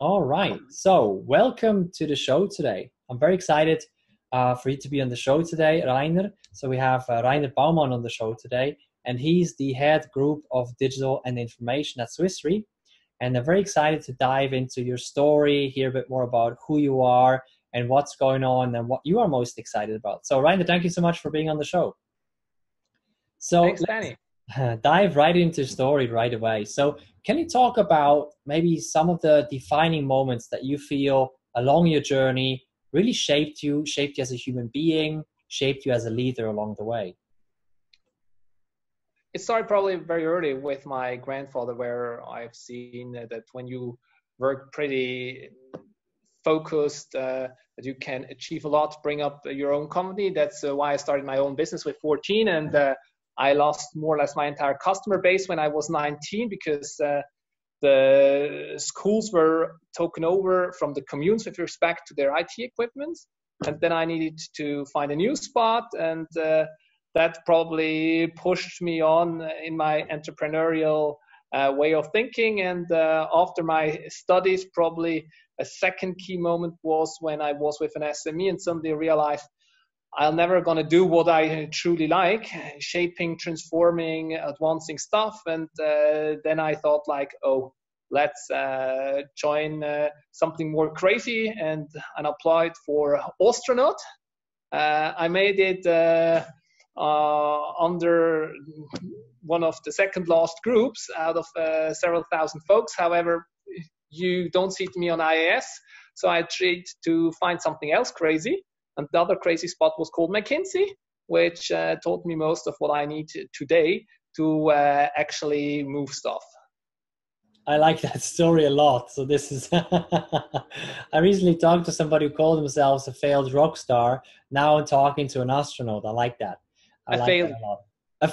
All right. So, welcome to the show today. I'm very excited for you to be on the show today, Rainer. So, we have Rainer Baumann on the show today, and he's the head group of digital and information at SwissRe. And I'm very excited to dive into your story, hear a bit more about who you are and what's going on and what you are most excited about. So, Rainer, thank you so much for being on the show. So, Thanks, Danny. dive right into the story right away. So can you talk about maybe some of the defining moments that you feel along your journey really shaped you as a human being, shaped you as a leader along the way? It started probably very early with my grandfather, where I've seen that when you work pretty focused, that you can achieve a lot, bring up your own company. That's why I started my own business with 14, and I lost more or less my entire customer base when I was 19 because the schools were taken over from the communes with respect to their IT equipment. And then I needed to find a new spot, and that probably pushed me on in my entrepreneurial way of thinking. And after my studies, probably a second key moment was when I was with an SME and suddenly realized I'm never going to do what I truly like, shaping, transforming, advancing stuff. And then I thought like, oh, let's join something more crazy, and applied for astronaut. I made it under one of the second last groups out of several thousand folks. However, you don't see me on IAS, so I tried to find something else crazy. And the other crazy spot was called McKinsey, which taught me most of what I need today to actually move stuff. I like that story a lot. So this is, I recently talked to somebody who called themselves a failed rock star. Now I'm talking to an astronaut. I like that. I like that a lot. A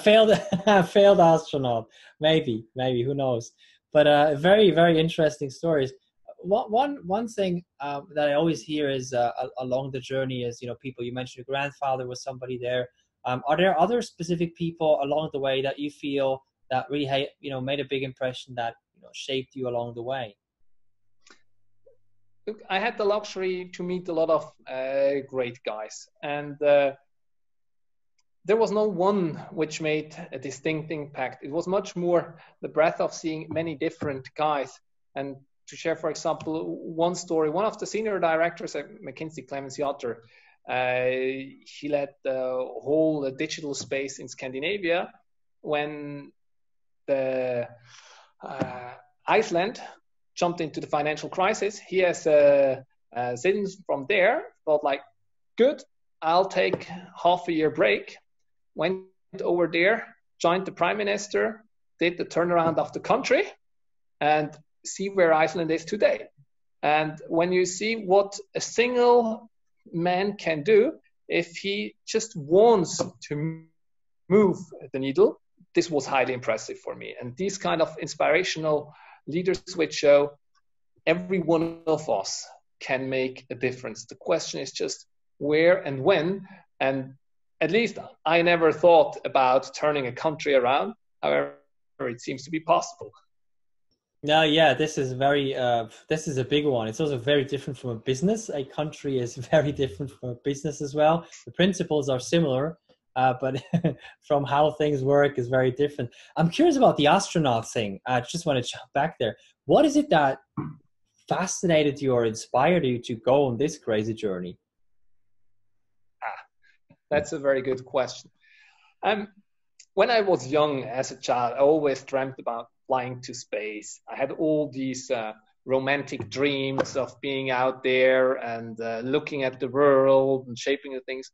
failed astronaut. Maybe, who knows? But very, very interesting stories. One thing that I always hear is along the journey is, people, you mentioned your grandfather was somebody there. Are there other specific people along the way that you feel that really, made a big impression that, shaped you along the way? Look, I had the luxury to meet a lot of great guys, and there was no one which made a distinct impact. It was much more the breadth of seeing many different guys. And to share, for example, one story, one of the senior directors at McKinsey, Clemens Yatter, he led the whole digital space in Scandinavia when the Iceland jumped into the financial crisis. He has citizens from there thought like, good, I'll take half a year break, went over there, joined the prime minister, did the turnaround of the country, and see where Iceland is today. And when you see what a single man can do, if he just wants to move the needle, this was highly impressive for me. And these kind of inspirational leaders which show every one of us can make a difference. The question is just where and when. And at least I never thought about turning a country around. However, it seems to be possible. No, yeah, this is a big one. It's also very different from a business. A country is very different from a business as well. The principles are similar, but from how things work is very different. I'm curious about the astronaut thing. I just want to jump back there. What is it that fascinated you or inspired you to go on this crazy journey? That's a very good question. When I was young as a child, I always dreamt about flying to space. I had all these romantic dreams of being out there and looking at the world and shaping the things.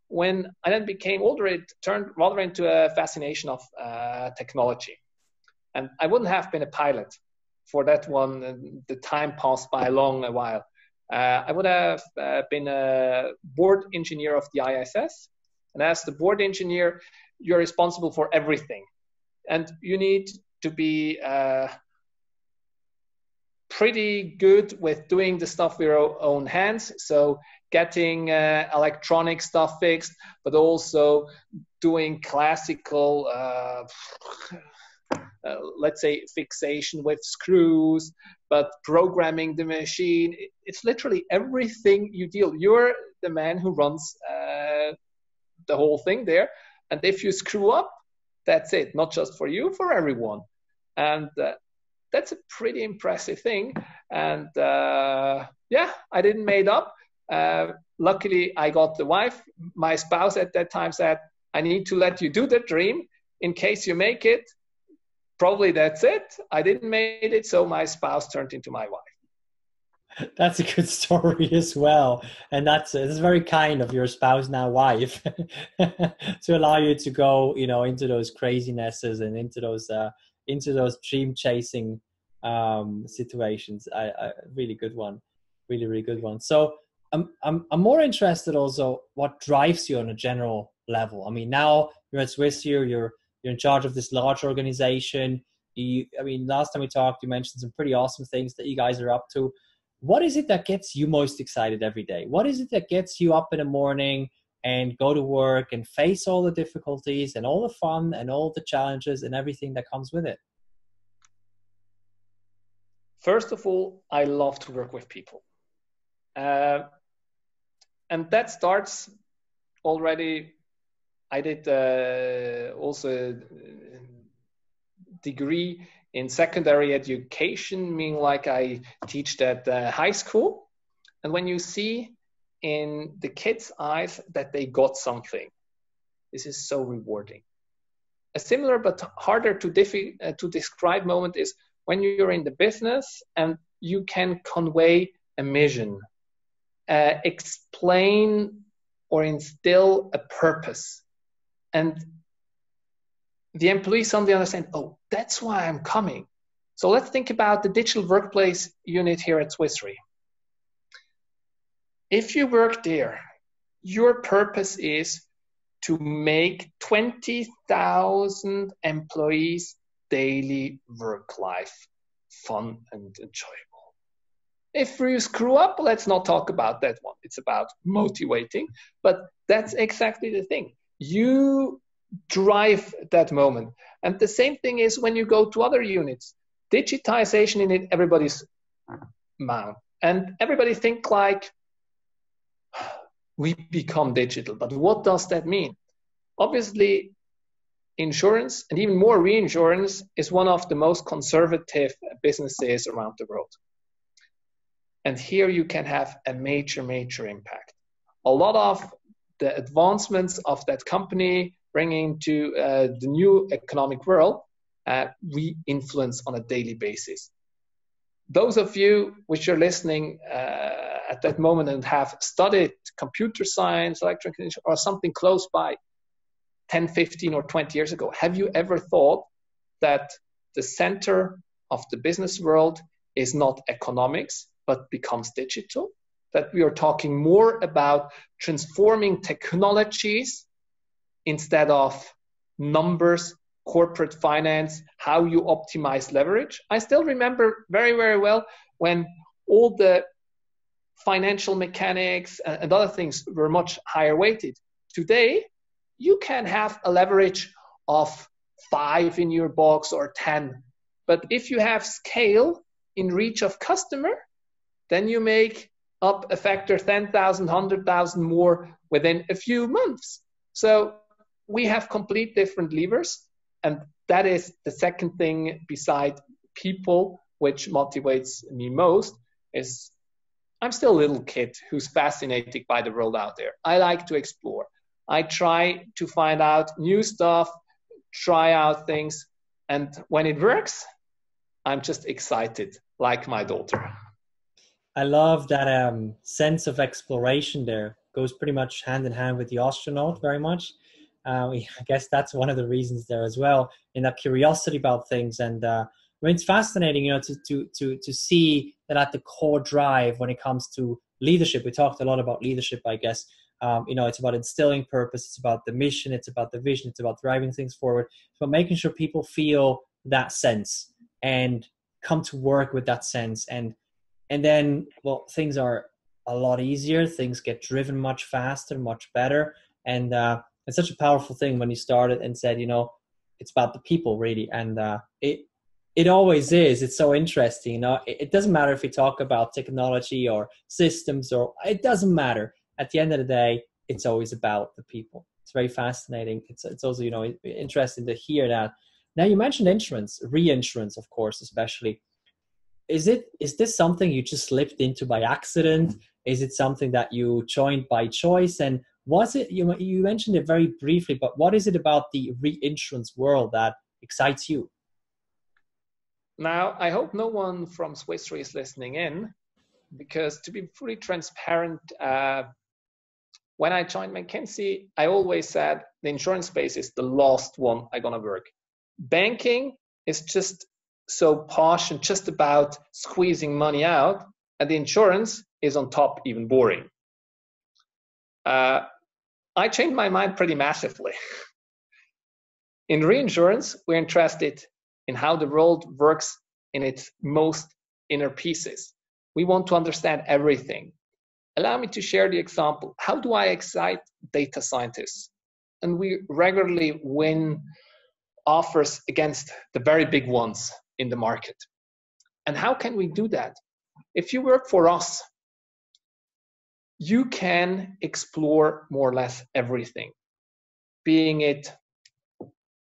When I then became older, it turned rather into a fascination of technology. And I wouldn't have been a pilot for that one. The time passed by a while. I would have been a board engineer of the ISS. And as the board engineer, you're responsible for everything. And you need to be pretty good with doing the stuff with your own hands. So getting electronic stuff fixed, but also doing classical let's say, fixation with screws, but programming the machine. It's literally everything you deal. You're the man who runs the whole thing there. And if you screw up, that's it. Not just for you, for everyone. And that's a pretty impressive thing. And yeah, I didn't made up. Luckily, I got the wife. My spouse at that time said, I need to let you do the dream in case you make it. Probably that's it. I didn't make it, so my spouse turned into my wife. That's a good story as well. And it's very kind of your spouse, now wife, to allow you to go, into those crazinesses and into those dream chasing situations. Really good one. Really, really good one. So I'm more interested also what drives you on a general level. I mean, now you're at SwissRe, you're in charge of this large organization. Last time we talked, you mentioned some pretty awesome things that you guys are up to. What is it that gets you most excited every day? What is it that gets you up in the morning and go to work and face all the difficulties and all the fun and all the challenges and everything that comes with it? First of all, I love to work with people. And that starts already. I did also a degree in secondary education, meaning like I teach at high school. And when you see in the kids' eyes that they got something, this is so rewarding. A similar but harder to describe moment is when you're in the business and you can convey a mission, explain or instill a purpose. And the employees suddenly understand, oh, that's why I'm coming. So let's think about the digital workplace unit here at SwissRe. If you work there, your purpose is to make 20,000 employees' daily work life fun and enjoyable. If you screw up, let's not talk about that one. It's about motivating, but that's exactly the thing. You drive that moment. And the same thing is when you go to other units. Digitization in it, everybody's mouth. And everybody think like, we become digital. But what does that mean? Obviously, insurance and even more reinsurance is one of the most conservative businesses around the world. And here you can have a major, major impact. A lot of the advancements of that company bringing to the new economic world, we influence on a daily basis. Those of you which are listening at that moment and have studied computer science, electrical engineering, or something close by 10, 15, or 20 years ago, have you ever thought that the center of the business world is not economics, but becomes digital? That we are talking more about transforming technologies instead of numbers, corporate finance, how you optimize leverage. I still remember very, very well when all the financial mechanics and other things were much higher weighted. Today, you can have a leverage of 5 in your box or 10. But if you have scale in reach of customer, then you make up a factor 10,000, 100,000 more within a few months. So we have complete different levers. And that is the second thing beside people, which motivates me most, is I'm still a little kid who's fascinated by the world out there. I like to explore. I try to find out new stuff, try out things. And when it works, I'm just excited, like my daughter. I love that sense of exploration there. Goes pretty much hand in hand with the astronaut very much. I guess that's one of the reasons there as well, in that curiosity about things. And it's fascinating, to see that at the core drive when it comes to leadership. We talked a lot about leadership, I guess. It's about instilling purpose. It's about the mission. It's about the vision. It's about driving things forward. It's about making sure people feel that sense and come to work with that sense. And then, well, things are a lot easier. Things get driven much faster, much better. And it's such a powerful thing when you started and said, it's about the people really. And it always is. It's so interesting. You know, it doesn't matter if we talk about technology or systems, or it doesn't matter. At the end of the day, it's always about the people. It's very fascinating. It's also, you know, interesting to hear that. Now you mentioned insurance, reinsurance, of course, especially. Is this something you just slipped into by accident? Is it something that you joined by choice? And was it, you mentioned it very briefly, but what is it about the reinsurance world that excites you? Now, I hope no one from SwissRe is listening in, because to be fully transparent, when I joined McKinsey, I always said the insurance space is the last one I'm gonna work. Banking is just so posh and just about squeezing money out, and the insurance is on top even boring. I changed my mind pretty massively. In reinsurance, we're interested in how the world works in its most inner pieces. We want to understand everything. Allow me to share the example. How do I excite data scientists? And we regularly win offers against the very big ones in the market. And how can we do that? If you work for us, you can explore more or less everything, being it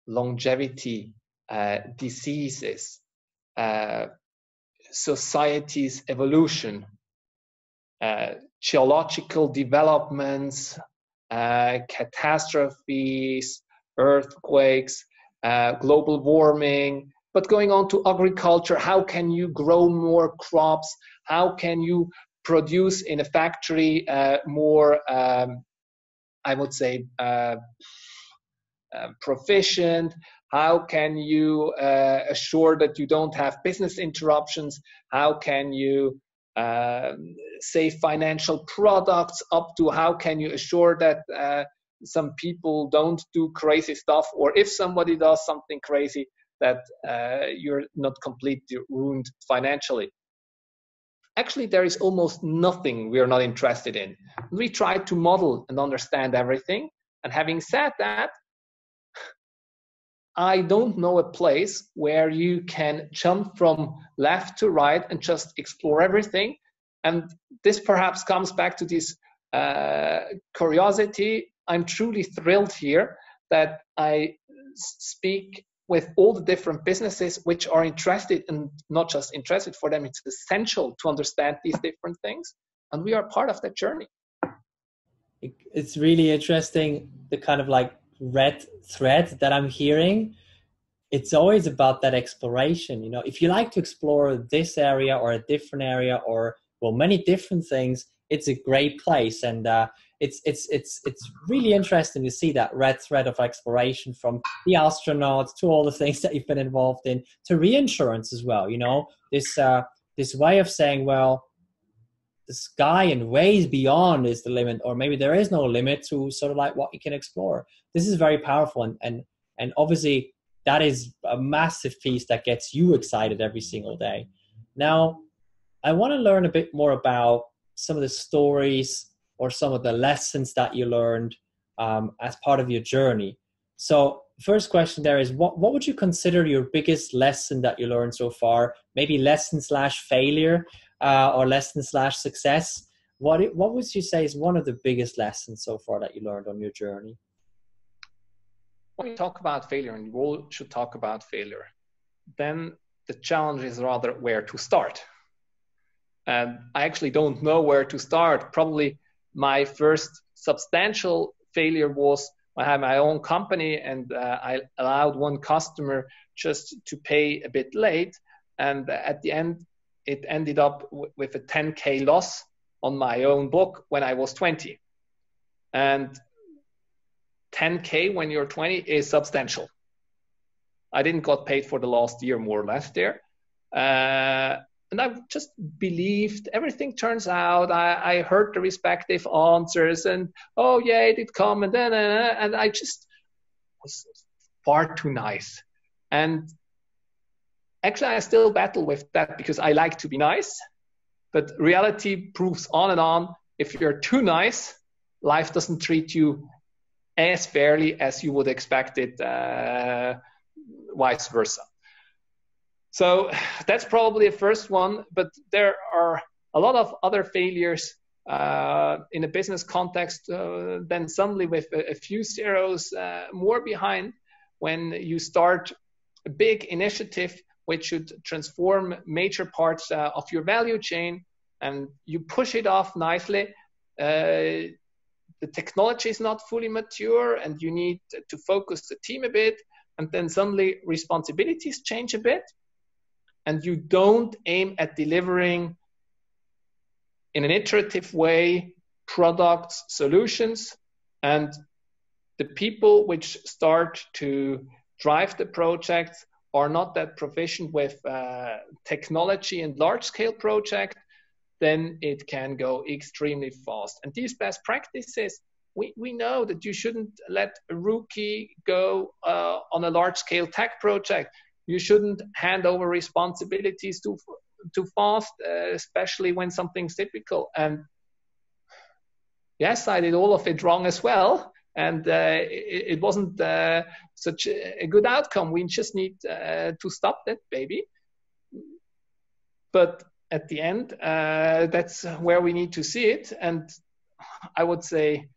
longevity, diseases, society's evolution, geological developments, catastrophes, earthquakes, global warming, but going on to agriculture. How can you grow more crops? How can you produce in a factory more, I would say, proficient? How can you assure that you don't have business interruptions? How can you save financial products, up to how can you assure that some people don't do crazy stuff, or if somebody does something crazy, that you're not completely ruined financially. Actually, there is almost nothing we are not interested in. We try to model and understand everything. And having said that, I don't know a place where you can jump from left to right and just explore everything. And this perhaps comes back to this curiosity. I'm truly thrilled here that I speak with all the different businesses which are interested, and not just interested, for them it's essential to understand these different things. And we are part of that journey. It's really interesting, the kind of like red thread that I'm hearing. It's always about that exploration. You know, if you like to explore this area or a different area, or well, many different things, it's a great place. And it's really interesting to see that red thread of exploration, from the astronauts to all the things that you've been involved in, to reinsurance as well. You know, this way of saying, well, the sky and ways beyond is the limit, or maybe there is no limit to sort of like what you can explore. This is very powerful, and obviously that is a massive piece that gets you excited every single day. Now, I want to learn a bit more about some of the stories or some of the lessons that you learned as part of your journey. So first question there is, what would you consider your biggest lesson that you learned so far? Maybe lesson/failure or lesson/success. What would you say is one of the biggest lessons so far that you learned on your journey? When we talk about failure, and we all should talk about failure, then the challenge is rather where to start. And I actually don't know where to start. Probably my first substantial failure was I had my own company, and I allowed one customer just to pay a bit late. And at the end, it ended up with a 10K loss on my own book when I was 20. And 10K when you're 20 is substantial. I didn't got paid for the last year, more or less there. And I just believed everything turns out. I heard the respective answers, and oh yeah, it did come, and then and I just was far too nice. And actually, I still battle with that, because I like to be nice, but reality proves on and on. If you're too nice, life doesn't treat you as fairly as you would expect it vice versa. So that's probably a first one, but there are a lot of other failures in a business context, then suddenly with a few zeros more behind, when you start a big initiative which should transform major parts of your value chain, and you push it off nicely. The technology is not fully mature, and you need to focus the team a bit, and then suddenly responsibilities change a bit, and you don't aim at delivering in an iterative way products, solutions, and the people which start to drive the projects are not that proficient with technology and large-scale projects, then it can go extremely fast. And these best practices, we know that you shouldn't let a rookie go on a large-scale tech project. You shouldn't hand over responsibilities too fast, especially when something's typical. And yes, I did all of it wrong as well. And it wasn't such a good outcome. We just need to stop that baby. But at the end, that's where we need to see it. And I would say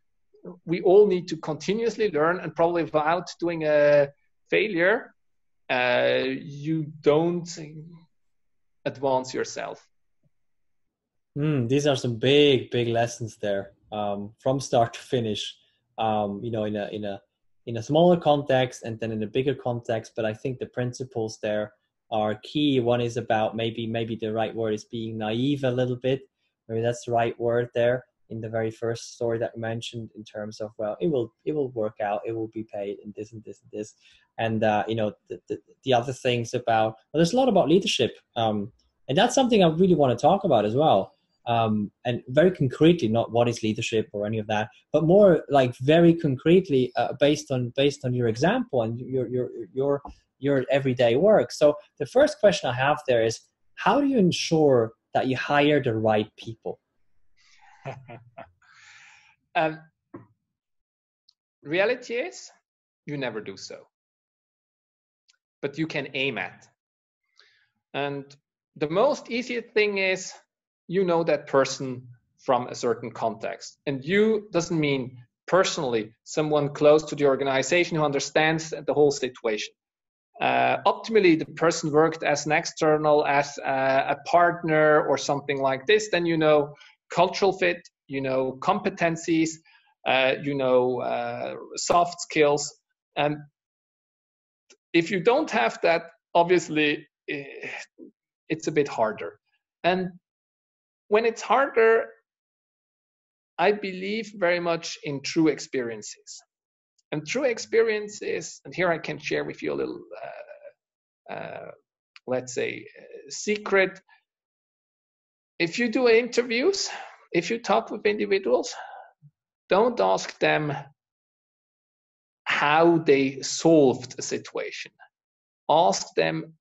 we all need to continuously learn, and probably without doing a failure, you don't advance yourself. These are some big lessons there, from start to finish. You know, in a smaller context and then in a bigger context. But I think the principles there are key. One is about maybe the right word is being naive a little bit. Maybe that's the right word there in the very first story that we mentioned, in terms of, well, it will work out, it will be paid, and this and this and this. And you know, the other things about, well, there's a lot about leadership, and that's something I really want to talk about as well. And very concretely, not what is leadership or any of that, but more like very concretely, based on your example and your everyday work. So the first question I have there is, how do you ensure that you hire the right people? Reality is, you never do so, but you can aim at. And the most easiest thing is, you know that person from a certain context. And you doesn't mean personally someone close to the organization who understands the whole situation. Optimally, the person worked as an external, as a partner or something like this. Then you know cultural fit, you know competencies, you know soft skills. And if you don't have that, obviously it's a bit harder. And when it's harder, I believe very much in true experiences. And true experiences, and here I can share with you a little, let's say, secret. If you do interviews, if you talk with individuals, don't ask them how they solved a situation. Ask them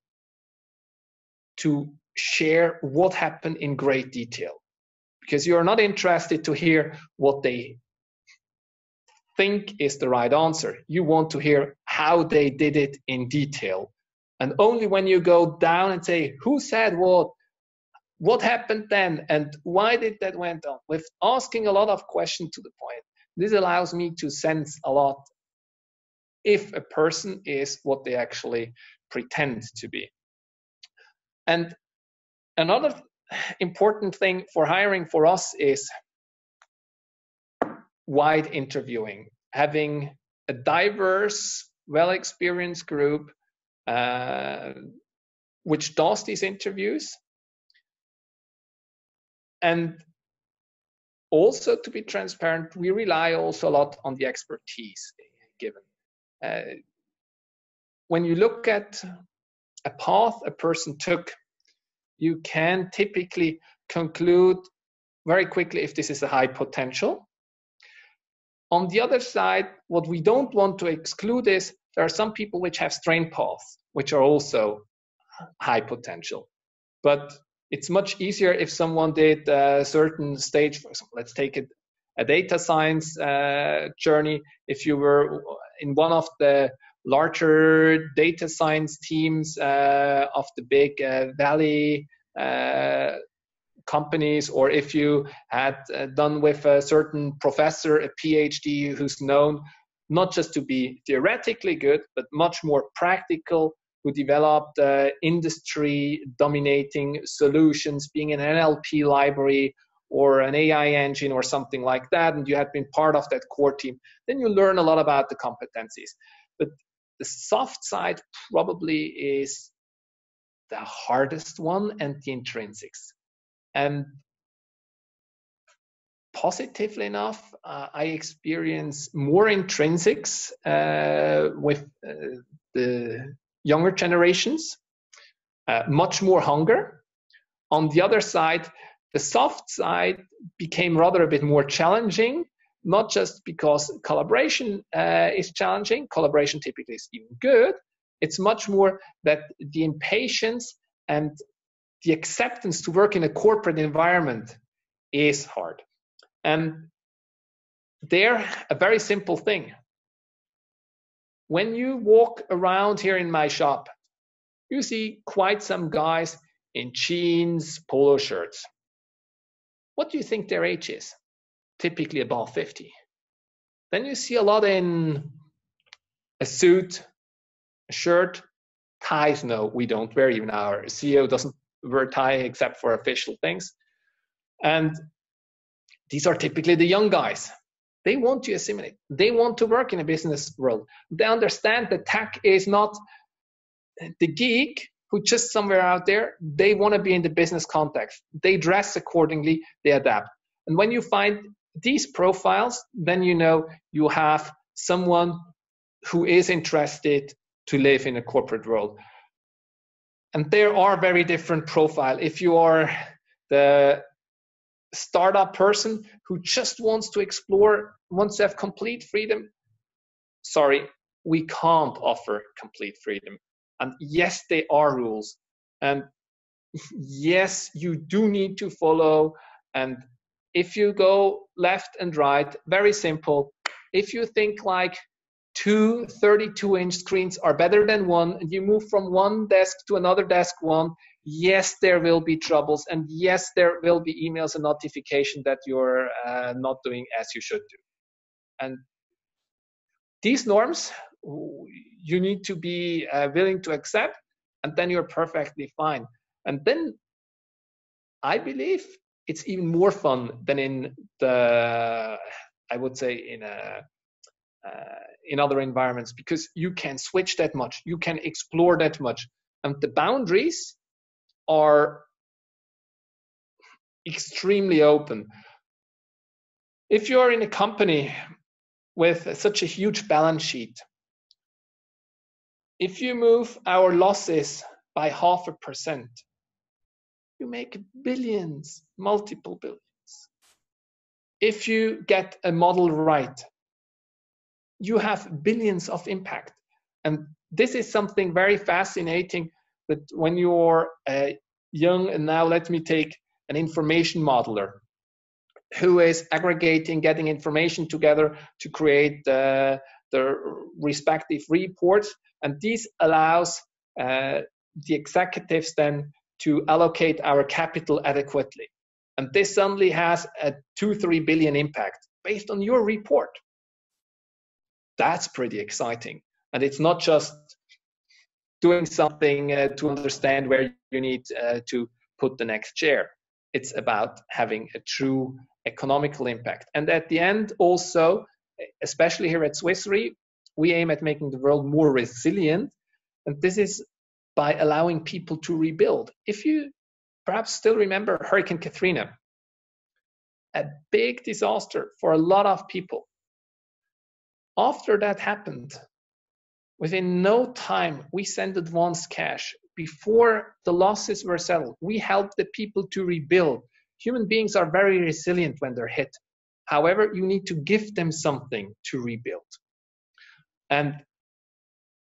to share what happened in great detail, because you are not interested to hear what they think is the right answer. You want to hear how they did it in detail. And only when you go down and say, who said what happened then, and why did that went on, with asking a lot of questions to the point, this allows me to sense a lot if a person is what they actually pretend to be. And another important thing for hiring for us is wide interviewing, having a diverse, well-experienced group which does these interviews. And also, to be transparent, we rely also a lot on the expertise given. When you look at a path a person took, you can typically conclude very quickly if this is a high potential. On the other side, what we don't want to exclude is there are some people which have strain paths, which are also high potential. But it's much easier if someone did a certain stage, for example, let's take it, a data science journey. If you were in one of the larger data science teams of the big Valley companies, or if you had done with a certain professor, a PhD, who's known not just to be theoretically good, but much more practical, who developed industry dominating solutions, being an NLP library or an AI engine or something like that, and you had been part of that core team, then you learn a lot about the competencies. But the soft side probably is the hardest one, and the intrinsics. And positively enough, I experience more intrinsics with the younger generations, much more hunger. On the other side, the soft side became rather a bit more challenging, not just because collaboration is challenging. Collaboration typically is even good. It's much more that the impatience and the acceptance to work in a corporate environment is hard. And they're a very simple thing. When you walk around here in my shop, you see quite some guys in jeans, polo shirts. What do you think their age is? Typically above 50. Then you see a lot in a suit, a shirt, ties. No, we don't wear. Even our CEO doesn't wear tie except for official things. And these are typically the young guys. They want to assimilate. They want to work in a business world. They understand that tech is not the geek who just somewhere out there. They want to be in the business context. They dress accordingly. They adapt. And when you find these profiles, then you know you have someone who is interested to live in a corporate world. And there are very different profiles. If you are the startup person who just wants to explore, wants to have complete freedom, sorry, we can't offer complete freedom. And yes, there are rules. And yes, you do need to follow. And if you go left and right, very simple. If you think like 2 32-inch screens are better than one, and you move from one desk to another desk one, yes, there will be troubles, and yes, there will be emails and notification that you're not doing as you should do. And these norms, you need to be willing to accept, and then you're perfectly fine. And then I believe it's even more fun than in the, I would say, in other environments, because you can switch that much, you can explore that much, and the boundaries are extremely open. If you're in a company with such a huge balance sheet, if you move our losses by 0.5%, you make billions, multiple billions. If you get a model right, you have billions of impact. And this is something very fascinating, that when you're young, and now let me take an information modeler who is aggregating, getting information together to create the respective reports. And this allows the executives then to allocate our capital adequately. And this suddenly has a 2-3 billion impact based on your report. That's pretty exciting. And it's not just doing something to understand where you need to put the next chair. It's about having a true economical impact. And at the end also, especially here at SwissRe, we aim at making the world more resilient. And this is by allowing people to rebuild. If you perhaps still remember Hurricane Katrina, a big disaster for a lot of people. After that happened, within no time, we sent advance cash. Before the losses were settled, we helped the people to rebuild. Human beings are very resilient when they're hit. However, you need to give them something to rebuild. And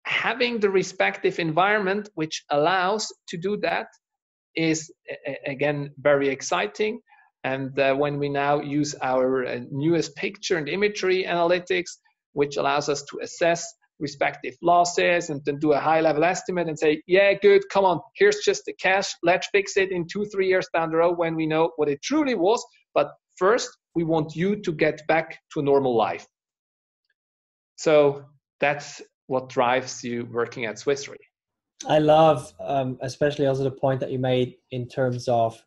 having the respective environment which allows to do that is, again, very exciting. And when we now use our newest picture and imagery analytics, which allows us to assess respective losses and then do a high level estimate and say, yeah, good, come on, here's just the cash, let's fix it in 2-3 years down the road when we know what it truly was. But first, we want you to get back to a normal life. So that's what drives you working at SwissRe. I love, especially also the point that you made in terms of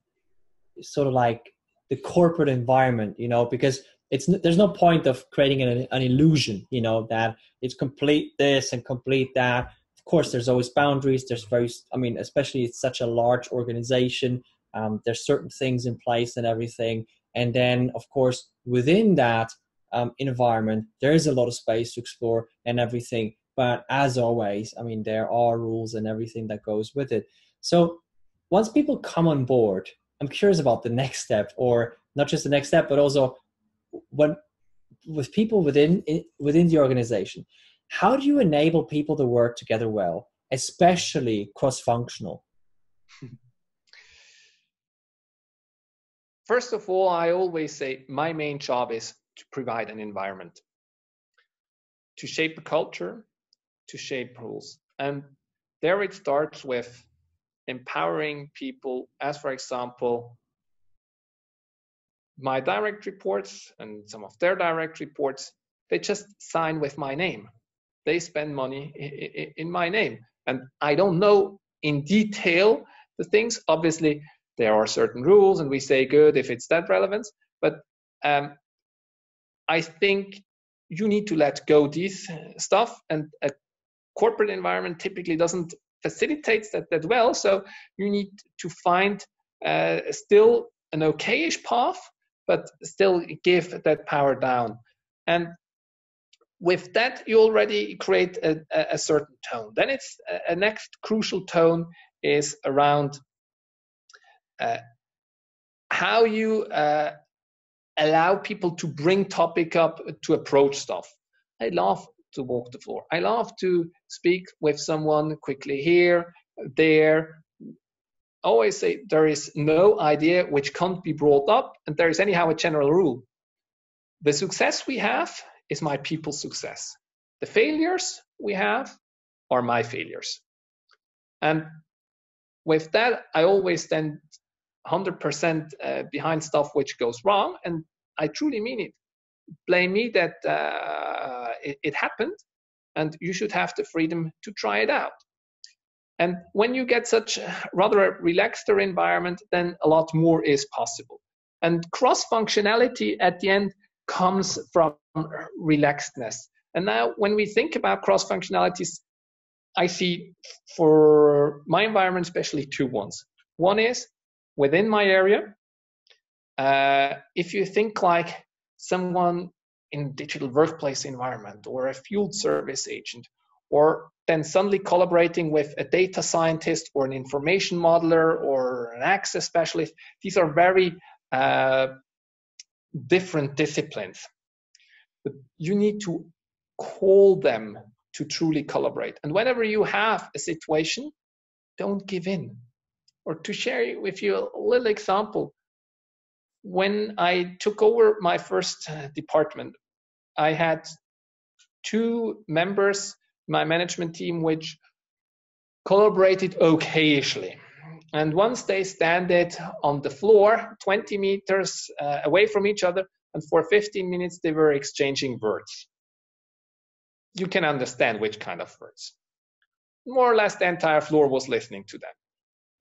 sort of like the corporate environment, you know, because there's no point of creating an illusion, you know, that it's complete this and complete that. Of course, there's always boundaries. Especially it's such a large organization. There's certain things in place and everything. And then, of course, within that environment, there is a lot of space to explore and everything. But as always, I mean, there are rules and everything that goes with it. So once people come on board, I'm curious about the next step, or not just the next step, but also with people within the organization. How do you enable people to work together well, especially cross-functional? First of all, I always say my main job is to provide an environment, to shape a culture, to shape rules. And there it starts with empowering people, as for example, my direct reports and some of their direct reports, they just sign with my name. They spend money in my name. And I don't know in detail the things. Obviously, there are certain rules and we say good if it's that relevant. But I think you need to let go these stuff, and a corporate environment typically doesn't facilitate that well. So you need to find still an okayish path, but still give that power down. And with that, you already create a certain tone. Then it's a next crucial tone is around how you allow people to bring topic up, to approach stuff. I love to walk the floor. I love to speak with someone quickly here, there. I always say there is no idea which can't be brought up, and there is anyhow a general rule. The success we have is my people's success. The failures we have are my failures. And with that, I always stand 100% behind stuff which goes wrong, and I truly mean it. Blame me that it happened, and you should have the freedom to try it out. And when you get such rather a relaxed environment, then a lot more is possible. And cross-functionality at the end comes from relaxedness. And now when we think about cross-functionalities, I see for my environment especially two ones. One is within my area. If you think like someone in digital workplace environment or a field service agent, or then suddenly collaborating with a data scientist or an information modeler or an access specialist, these are very different disciplines. But you need to call them to truly collaborate. And whenever you have a situation, don't give in. Or to share with you a little example, when I took over my first department, I had two members, my management team, which collaborated okayishly. And once they standed on the floor, 20 meters away from each other, and for 15 minutes they were exchanging words. You can understand which kind of words. More or less the entire floor was listening to them.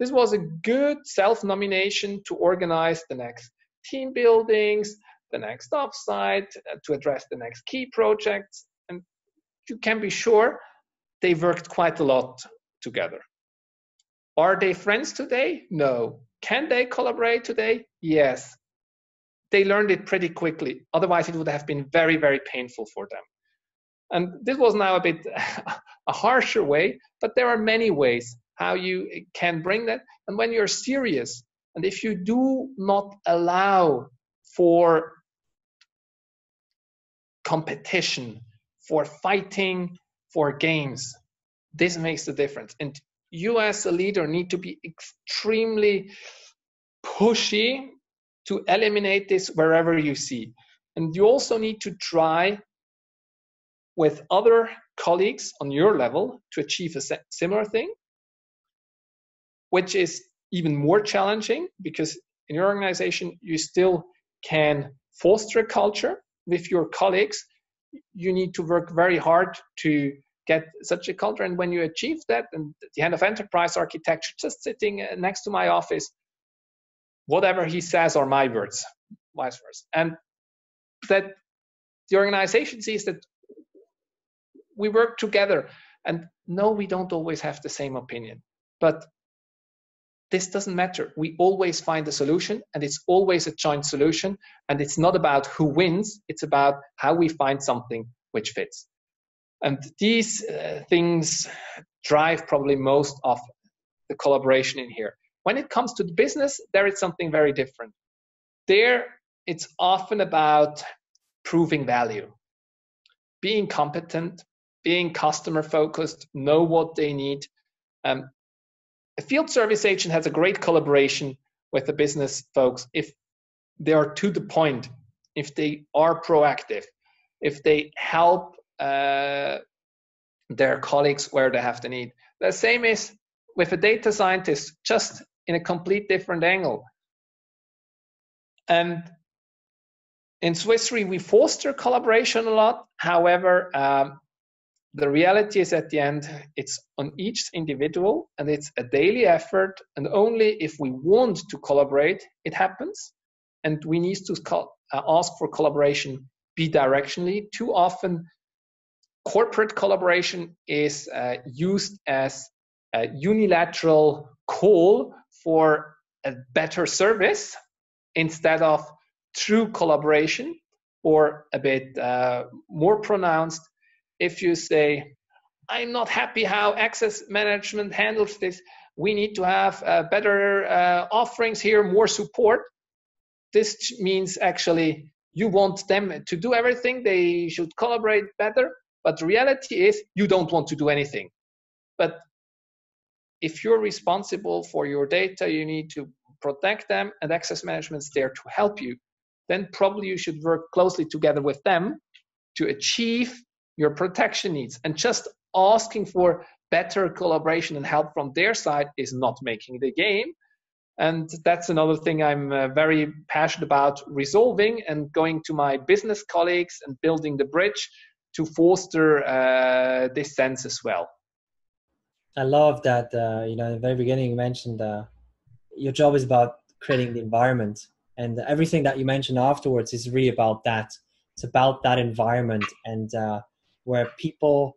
This was a good self-nomination to organize the next team buildings, the next offsite, to address the next key projects. And you can be sure they worked quite a lot together. Are they friends today? No. Can they collaborate today? Yes. They learned it pretty quickly. Otherwise, it would have been very, very painful for them. And this was now a bit a harsher way, but there are many ways how you can bring that. And when you're serious, and if you do not allow for competition, for fighting, for games, this makes the difference. And you as a leader need to be extremely pushy to eliminate this wherever you see. And you also need to try with other colleagues on your level to achieve a similar thing, which is even more challenging because in your organization, you still can foster a culture with your colleagues. You need to work very hard to get such a culture. And when you achieve that, and at the end of enterprise architecture, just sitting next to my office, whatever he says are my words, vice versa. And that the organization sees that we work together. And no, we don't always have the same opinion, but this doesn't matter. We always find a solution, and it's always a joint solution. And it's not about who wins. It's about how we find something which fits. And these things drive probably most of the collaboration in here. When it comes to the business, there is something very different. There, it's often about proving value, being competent, being customer focused, know what they need. A field service agent has a great collaboration with the business folks if they are to the point, if they are proactive, if they help their colleagues where they have the need. The same is with a data scientist, just in a complete different angle. And in SwissRe, we foster collaboration a lot. However, the reality is at the end, it's on each individual and it's a daily effort. And only if we want to collaborate, it happens. And we need to ask for collaboration bidirectionally. Too often, corporate collaboration is used as a unilateral call for a better service instead of true collaboration, or a bit more pronounced. If you say, I'm not happy how access management handles this, we need to have better offerings here, more support. This means actually you want them to do everything, they should collaborate better, but the reality is you don't want to do anything. But if you're responsible for your data, you need to protect them, and access management's there to help you, then probably you should work closely together with them to achieve your protection needs. And just asking for better collaboration and help from their side is not making the game. And that's another thing I'm very passionate about resolving, and going to my business colleagues and building the bridge to foster this sense as well. I love that, in the very beginning you mentioned your job is about creating the environment, and everything that you mentioned afterwards is really about that. It's about that environment, and where people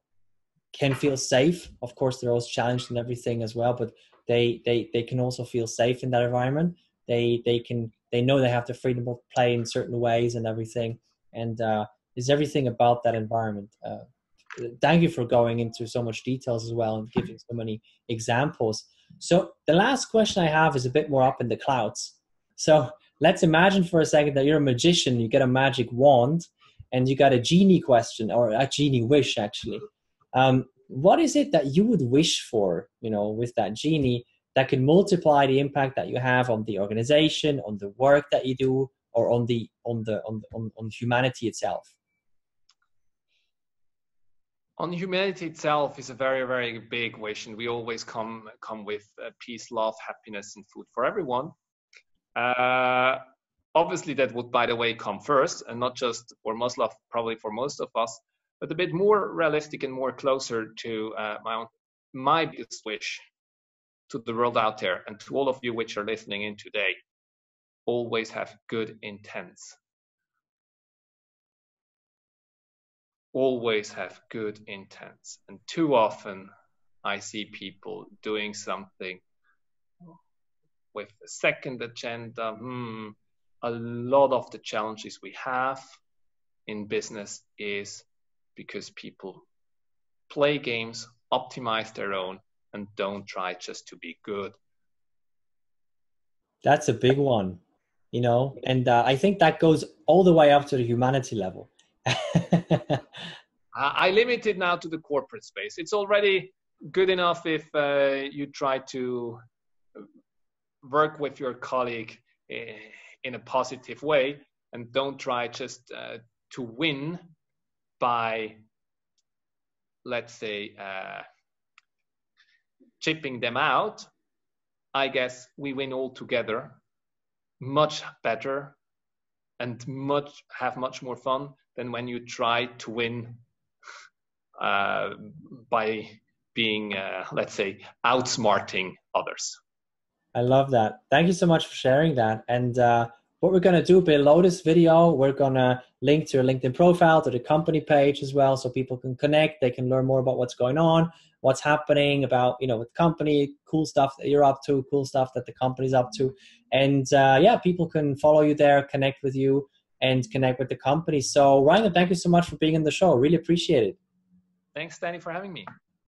can feel safe. Of course, they're always challenged and everything as well, but they can also feel safe in that environment. They know they have the freedom of play in certain ways and everything, and it's everything about that environment. Thank you for going into so much details as well and giving so many examples. So the last question I have is a bit more up in the clouds. So let's imagine for a second that you're a magician, you get a magic wand, and you got a genie question, or a genie wish actually. What is it that you would wish for, with that genie, that can multiply the impact that you have on the organization, on the work that you do, or on humanity itself? On humanity itself is a very, very big wish, and we always come with peace, love, happiness, and food for everyone. Obviously, that would, by the way, come first, and not just for Muslim, probably for most of us, but a bit more realistic and more closer to my biggest wish to the world out there, and to all of you which are listening in today. Always have good intents. Always have good intents. And too often I see people doing something with a second agenda. A lot of the challenges we have in business is because people play games, optimize their own, and don't try just to be good. That's a big one, and I think that goes all the way up to the humanity level. I limit it now to the corporate space. It's already good enough if you try to work with your colleague in a positive way, and don't try just to win by let's say, chipping them out, I guess we win all together much better and have much more fun than when you try to win by being, let's say, outsmarting others. I love that. Thank you so much for sharing that. And what we're going to do below this video, we're going to link to your LinkedIn profile, to the company page as well, so people can connect. They can learn more about what's going on, what's happening about, with the company, cool stuff that you're up to, cool stuff that the company's up to. And yeah, people can follow you there, connect with you, and connect with the company. So Rainer, thank you so much for being on the show. Really appreciate it. Thanks, Danny, for having me.